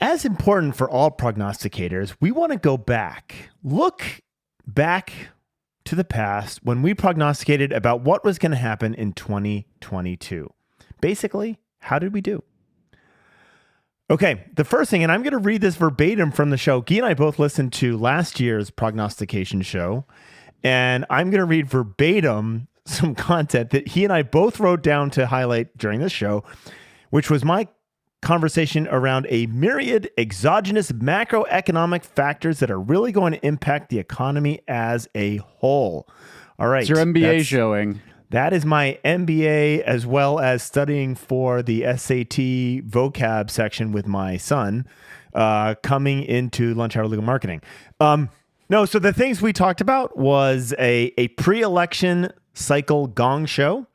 as important for all prognosticators, we want to go back, look back to the past when we prognosticated about what was going to happen in 2022. Basically, how did we do? Okay, the first thing, and I'm going to read this verbatim from the show. Gyi and I both listened to last year's prognostication show, and I'm going to read verbatim some content that he and I both wrote down to highlight during this show, which was my conversation around a myriad exogenous macroeconomic factors that are really going to impact the economy as a whole. All right. It's your MBA showing. That is my MBA, as well as studying for the SAT vocab section with my son, coming into Lunch Hour Legal Marketing. No, so the things we talked about was a pre-election cycle gong show,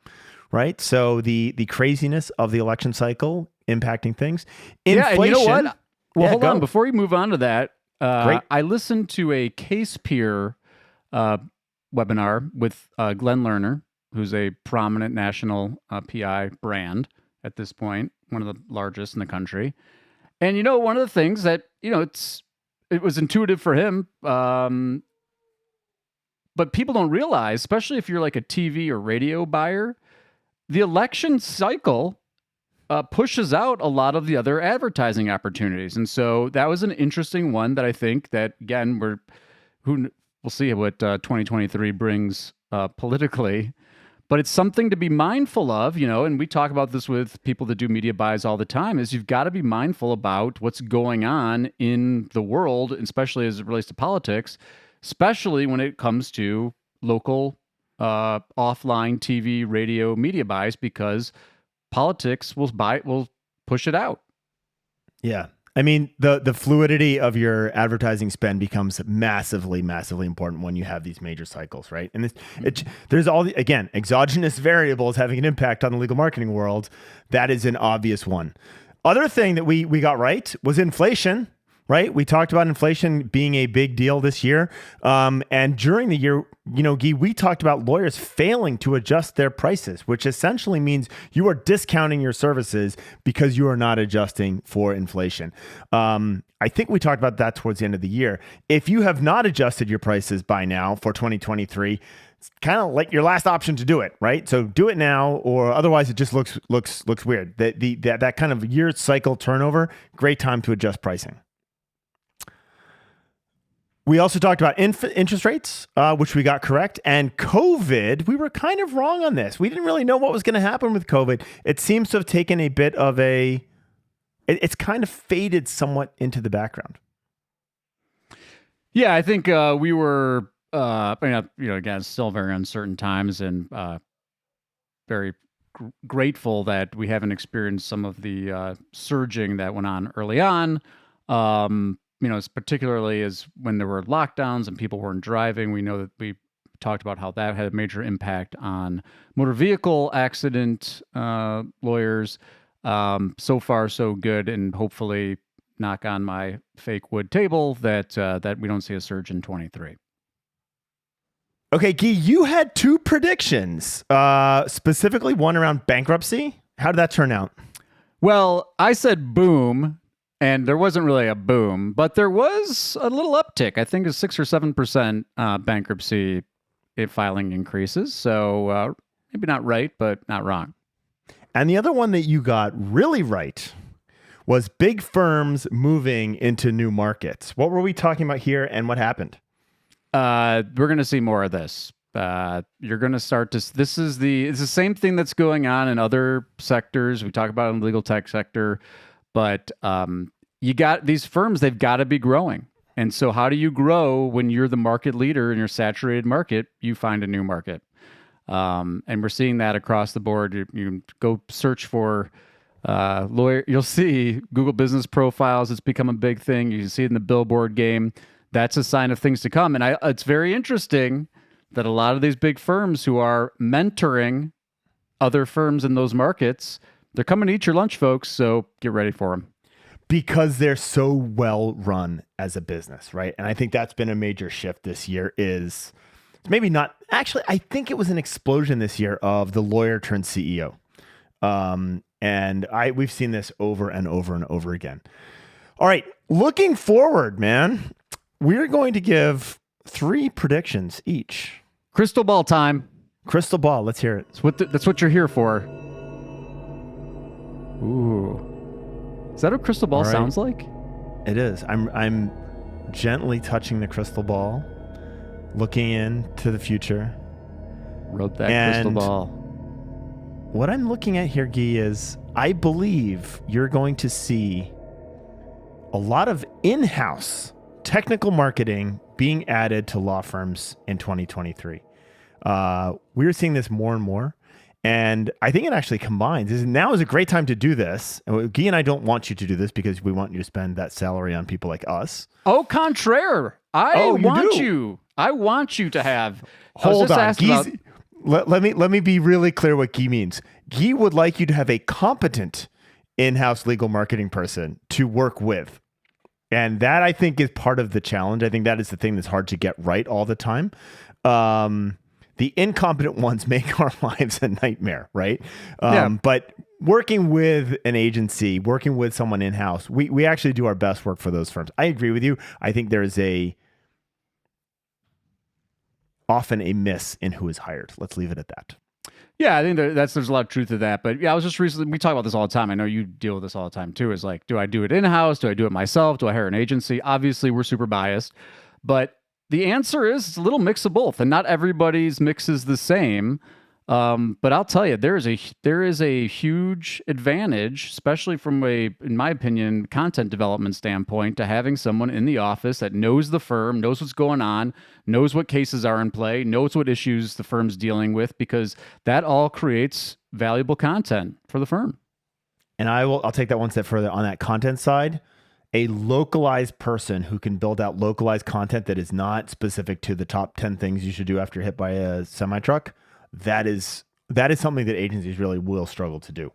right? So the craziness of the election cycle impacting things. Inflation. Yeah, and you know what? Well, hold on. Go. Before you move on to that, I listened to a Case Peer webinar with Glenn Lerner, who's a prominent national PI brand at this point, one of the largest in the country. And, one of the things that, it was intuitive for him, but people don't realize, especially if you're like a TV or radio buyer, the election cycle pushes out a lot of the other advertising opportunities. And so that was an interesting one that I think that, again, we'll see what 2023 brings politically. But it's something to be mindful of, and we talk about this with people that do media buys all the time, is you've got to be mindful about what's going on in the world, especially as it relates to politics, especially when it comes to local offline TV, radio, media buys, because politics will push it out. Yeah. I mean, the fluidity of your advertising spend becomes massively, massively important when you have these major cycles, right? And there's again, exogenous variables having an impact on the legal marketing world. That is an obvious one. Other thing that we got right was inflation, right? We talked about inflation being a big deal this year. And during the year, Gyi, we talked about lawyers failing to adjust their prices, which essentially means you are discounting your services because you are not adjusting for inflation. I think we talked about that towards the end of the year. If you have not adjusted your prices by now for 2023, it's kind of like your last option to do it, right? So do it now, or otherwise it just looks weird. That kind of year cycle turnover, great time to adjust pricing. We also talked about interest rates, which we got correct, and COVID. We were kind of wrong on this. We didn't really know what was going to happen with COVID. It seems to have taken a bit of it's kind of faded somewhat into the background. Yeah, I think we were, again, still very uncertain times, and very grateful that we haven't experienced some of the surging that went on early on. Particularly as when there were lockdowns and people weren't driving. We know that we talked about how that had a major impact on motor vehicle accident lawyers. So far, so good, and hopefully, knock on my fake wood table, that we don't see a surge in 23. Okay, Gyi, you had two predictions, specifically one around bankruptcy. How did that turn out? Well, I said boom. And there wasn't really a boom, but there was a little uptick. I think it's 6 or 7% bankruptcy filing increases. So maybe not right, but not wrong. And the other one that you got really right was big firms moving into new markets. What were we talking about here, and what happened? We're going to see more of this. You're going to start to. It's the same thing that's going on in other sectors. We talk about in the legal tech sector. But you got these firms, they've got to be growing. And so how do you grow when you're the market leader in your saturated market? You find a new market. And we're seeing that across the board. You go search for lawyer. You'll see Google Business Profiles. It's become a big thing. You can see it in the billboard game. That's a sign of things to come. And it's very interesting that a lot of these big firms who are mentoring other firms in those markets, they're coming to eat your lunch, folks, so get ready for them. Because they're so well run as a business, right? And I think that's been a major shift this year is maybe not, actually, I think it was an explosion this year of the lawyer turned CEO. And we've seen this over and over and over again. All right. Looking forward, man, we're going to give 3 predictions each. Crystal ball time. Crystal ball. Let's hear it. That's what you're here for. Ooh. Is that what crystal ball sounds like? It is. I'm gently touching the crystal ball, looking into the future. Wrote that crystal ball. What I'm looking at here, Gyi, is I believe you're going to see a lot of in-house technical marketing being added to law firms in 2023. We're seeing this more and more. And I think it actually combines. Now is a great time to do this. Gyi and I don't want you to do this because we want you to spend that salary on people like us. Au contraire. I want you to have. Hold on. Let me be really clear what Gyi means. Gyi would like you to have a competent in-house legal marketing person to work with. And that, I think, is part of the challenge. I think that is the thing that's hard to get right all the time. The incompetent ones make our lives a nightmare, right? But working with an agency, working with someone in-house, we actually do our best work for those firms. I agree with you. I think there is often a miss in who is hired. Let's leave it at that. Yeah, I think there's a lot of truth to that. But yeah, I was just recently, we talk about this all the time. I know you deal with this all the time too. Is like, do I do it in-house? Do I do it myself? Do I hire an agency? Obviously, we're super biased. But the answer is it's a little mix of both, and not everybody's mix is the same. But I'll tell you, there is a huge advantage, especially from in my opinion, content development standpoint, to having someone in the office that knows the firm, knows what's going on, knows what cases are in play, knows what issues the firm's dealing with, because that all creates valuable content for the firm. And I'll take that one step further on that content side. A localized person who can build out localized content that is not specific to the top 10 things you should do after hit by a semi-truck. That is something that agencies really will struggle to do.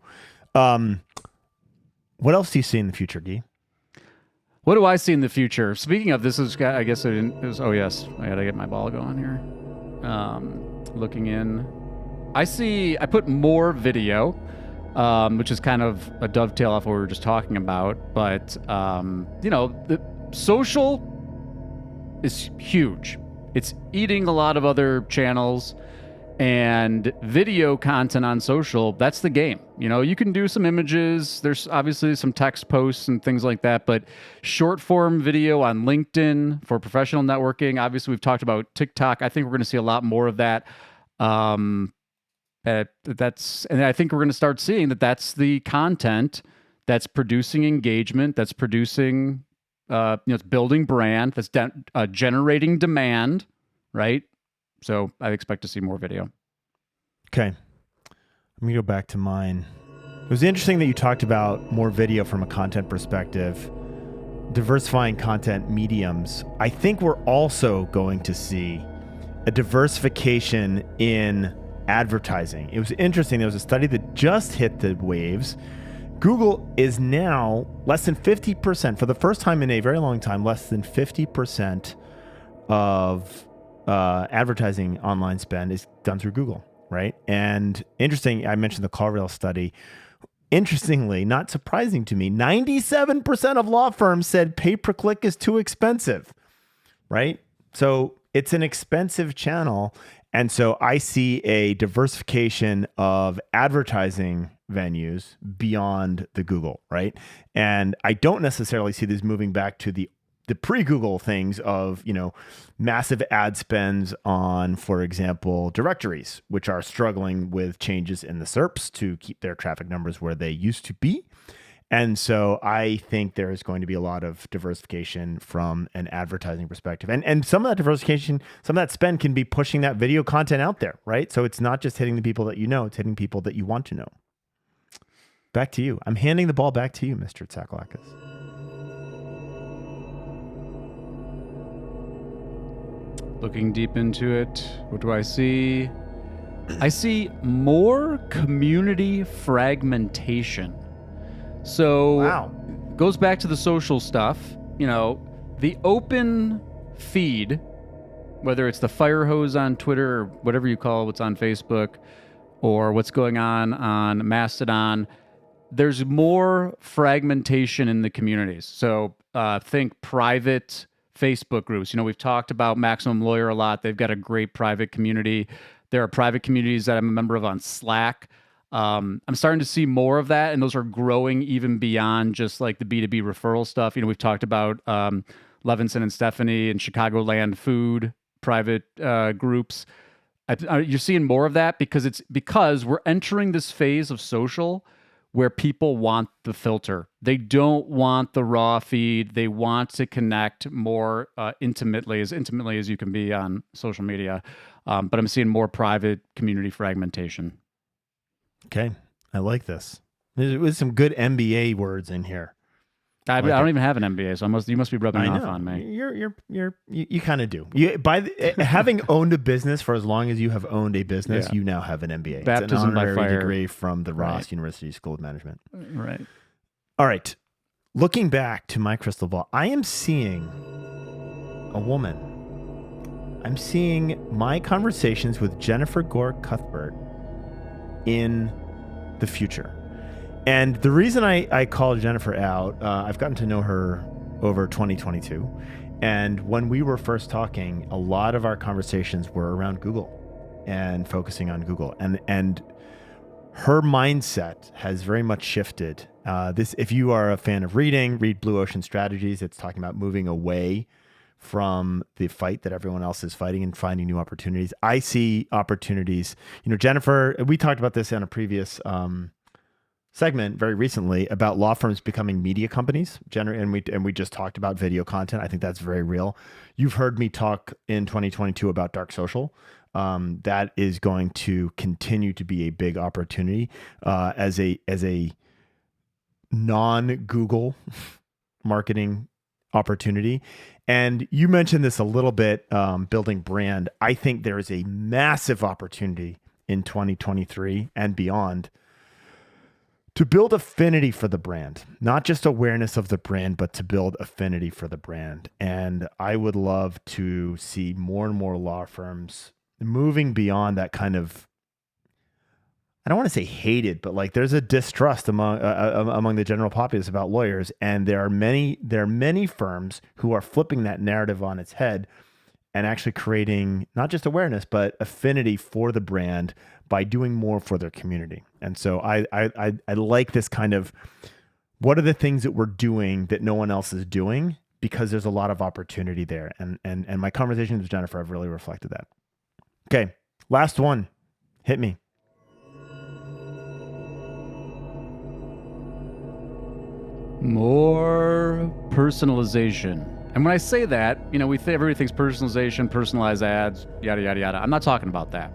What else do you see in the future, Gyi? What do I see in the future? Speaking of, this is, I guess oh yes, I got to get my ball going here. Looking in, I put more video, which is kind of a dovetail off what we were just talking about. But, the social is huge. It's eating a lot of other channels. And video content on social, that's the game. You can do some images. There's obviously some text posts and things like that, but short form video on LinkedIn for professional networking. Obviously, we've talked about TikTok. I think we're going to see a lot more of that. And I think we're going to start seeing that's the content that's producing engagement, that's producing, it's building brand, that's generating demand, right? So I expect to see more video. Okay. Let me go back to mine. It was interesting that you talked about more video from a content perspective, diversifying content mediums. I think we're also going to see a diversification in advertising. It was interesting. There was a study that just hit the waves. Google is now less than 50%, for the first time in a very long time, less than 50% of advertising online spend is done through Google, right? And interesting, I mentioned the CallRail study. Interestingly, not surprising to me, 97% of law firms said pay-per-click is too expensive, right? So it's an expensive channel. And so I see a diversification of advertising venues beyond the Google, right? And I don't necessarily see this moving back to the pre-Google things of, massive ad spends on, for example, directories, which are struggling with changes in the SERPs to keep their traffic numbers where they used to be. And so I think there is going to be a lot of diversification from an advertising perspective. And some of that diversification, some of that spend can be pushing that video content out there, right? So it's not just hitting the people that you know, it's hitting people that you want to know. Back to you. I'm handing the ball back to you, Mr. Tsakalakis. Looking deep into it, what do I see? I see more community fragmentation. So goes back to the social stuff. The open feed, whether it's the fire hose on Twitter or whatever you call what's on Facebook, or what's going on Mastodon, there's more fragmentation in the communities. So think private Facebook groups. We've talked about Maximum Lawyer a lot. They've got a great private community. There are private communities that I'm a member of on Slack. I'm starting to see more of that, and those are growing even beyond just like the B2B referral stuff. We've talked about Levinson and Stephanie and Chicagoland Food private groups. You're seeing more of that because we're entering this phase of social where people want the filter. They don't want the raw feed. They want to connect more intimately as you can be on social media. But I'm seeing more private community fragmentation. Okay. I like this. There was some good MBA words in here. I don't even have an MBA, so you must be rubbing off on me. You kind of do. Having owned a business for as long as you have owned a business, you now have an MBA. Baptism it's an honorary by fire degree from the Ross University School of Management. Right. All right. Looking back to my crystal ball, I am seeing a woman. I'm seeing my conversations with Jennifer Gore Cuthbert in the future. And the reason I called Jennifer out, I've gotten to know her over 2022. And when we were first talking, a lot of our conversations were around Google and focusing on Google. And her mindset has very much shifted. If you are a fan of read Blue Ocean Strategies. It's talking about moving away from the fight that everyone else is fighting and finding new opportunities. I see opportunities. Jennifer, we talked about this in a previous segment very recently about law firms becoming media companies. And we just talked about video content. I think that's very real. You've heard me talk in 2022 about dark social. That is going to continue to be a big opportunity as a non-Google marketing opportunity. And you mentioned this a little bit, building brand. I think there is a massive opportunity in 2023 and beyond to build affinity for the brand, not just awareness of the brand, but to build affinity for the brand. And I would love to see more and more law firms moving beyond that kind of, I don't want to say hated, but like there's a distrust among the general populace about lawyers. And there are many firms who are flipping that narrative on its head and actually creating not just awareness, but affinity for the brand by doing more for their community. And so I like this kind of, what are the things that we're doing that no one else is doing? Because there's a lot of opportunity there. And my conversations with Jennifer have really reflected that. Okay, last one. Hit me. More personalization. And when I say that, everybody thinks personalization, personalized ads, yada, yada, yada. I'm not talking about that.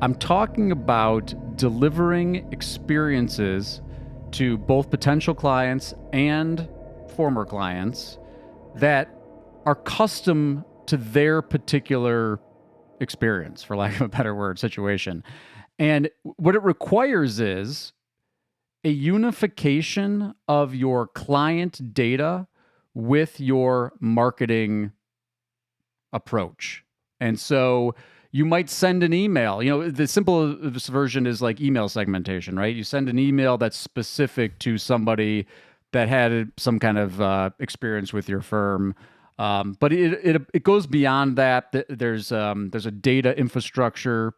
I'm talking about delivering experiences to both potential clients and former clients that are custom to their particular experience, for lack of a better word, situation. And what it requires is a unification of your client data with your marketing approach. And so you might send an email. The simplest version is like email segmentation, right? You send an email that's specific to somebody that had some kind of experience with your firm. But it goes beyond that. There's a data infrastructure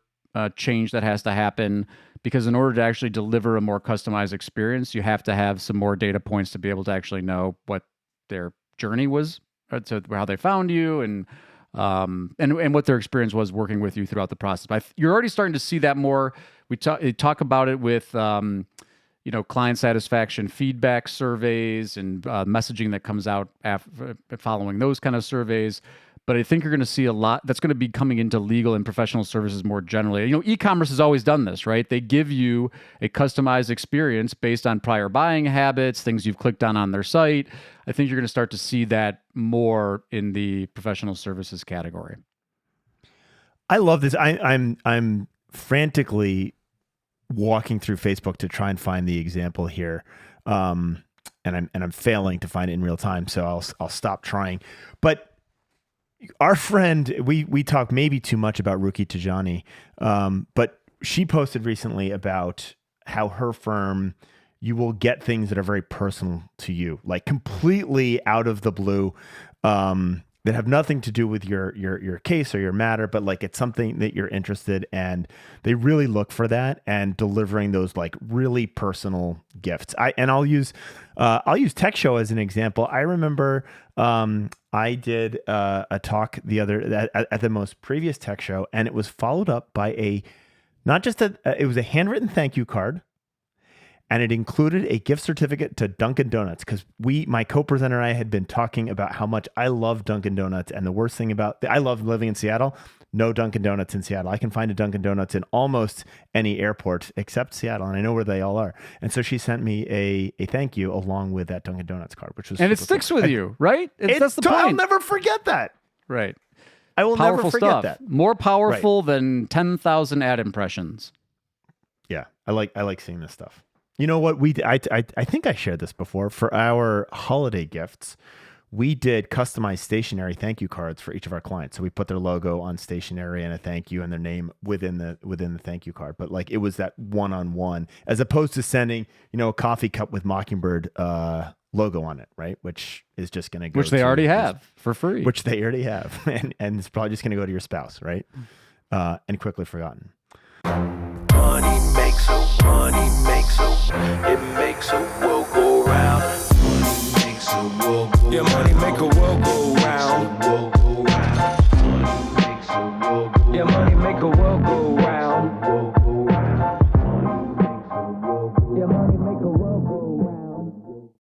change that has to happen, because in order to actually deliver a more customized experience, you have to have some more data points to be able to actually know what their journey was, to how they found you, and what their experience was working with you throughout the process. But you're already starting to see that more. We talk about it with client satisfaction feedback surveys and messaging that comes out following those kind of surveys. But I think you're going to see a lot that's going to be coming into legal and professional services more generally. E-commerce has always done this, right? They give you a customized experience based on prior buying habits, things you've clicked on their site. I think you're going to start to see that more in the professional services category. I love this. I'm frantically walking through Facebook to try and find the example here, and I'm failing to find it in real time. So I'll stop trying. But our friend, we talk maybe too much about Ruki Tajani, but she posted recently about how her firm you will get things that are very personal to you, like completely out of the blue, that have nothing to do with your case or your matter, but like it's something that you're interested, and they really look for that and delivering those like really personal gifts. I'll use Tech Show as an example. I remember I did a talk at the most previous Tech Show, and it was followed up by it was a handwritten thank you card. And it included a gift certificate to Dunkin' Donuts, because my co-presenter and I had been talking about how much I love Dunkin' Donuts. And the worst thing I love living in Seattle, no Dunkin' Donuts in Seattle. I can find a Dunkin' Donuts in almost any airport except Seattle, and I know where they all are. And so she sent me a thank you along with that Dunkin' Donuts card, which was it sticks with you, right? That's the point. I'll never forget that. Right. I will powerful never forget stuff. that. More powerful than 10,000 ad impressions. Yeah, I like seeing this stuff. You know what I think I shared this before. For our holiday gifts, we did customized stationery thank you cards for each of our clients. So we put their logo on stationery and a thank you and their name within the thank you card. But like it was that one-on-one, as opposed to sending, a coffee cup with Mockingbird logo on it, right? Which is just going to go, which they already have for free. Which they already have, and it's probably just going to go to your spouse, right? And quickly forgotten. Money makes a world go round. Money makes a world go round. Yeah, money make a world go